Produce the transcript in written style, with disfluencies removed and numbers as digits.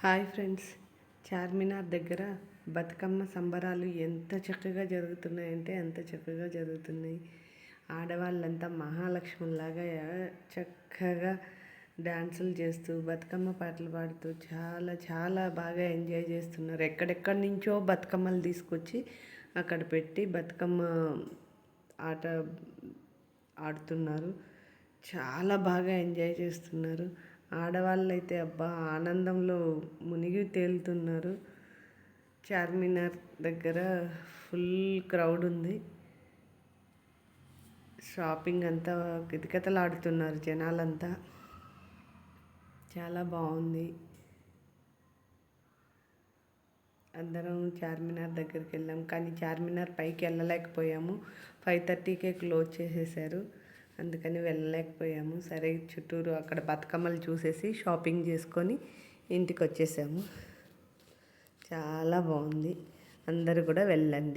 Hi friends, Charminar దగ్గర బతుకమ్మ సంబరాలు ఎంత చక్కగా జరుగుతున్నాయంటే అంత చక్కగా జరుగుతున్నాయి. ఆడవాళ్ళంతా మహాలక్ష్ములాగా చక్కగా డాన్సులు చేస్తూ బతుకమ్మ పాటలు పాడుతూ చాలా చాలా బాగా ఎంజాయ్ చేస్తున్నారు. ఎక్కడెక్కడి నుంచో బతుకమ్మలు తీసుకొచ్చి అక్కడ పెట్టి బతుకమ్మ ఆట ఆడుతున్నారు. చాలా బాగా ఎంజాయ్ చేస్తున్నారు. ఆడవాళ్ళు అయితే అబ్బా ఆనందంలో మునిగి తేలుతున్నారు. చార్మినార్ దగ్గర ఫుల్ క్రౌడ్ ఉంది. షాపింగ్ అంతా కితకితలాడుతున్నారు జనాలంతా. చాలా బాగుంది. అందరం చార్మినార్ దగ్గరికి వెళ్ళాం, కానీ చార్మినార్ పైకి వెళ్ళలేకపోయాము. 5:30కే క్లోజ్ చేసేసారు, అందుకని వెళ్ళలేకపోయాము. సరే, చుట్టూరు అక్కడ బతుకమ్మలు చూసేసి షాపింగ్ చేసుకొని ఇంటికి వచ్చేసాము. చాలా బాగుంది. అందరూ కూడా వెళ్ళండి.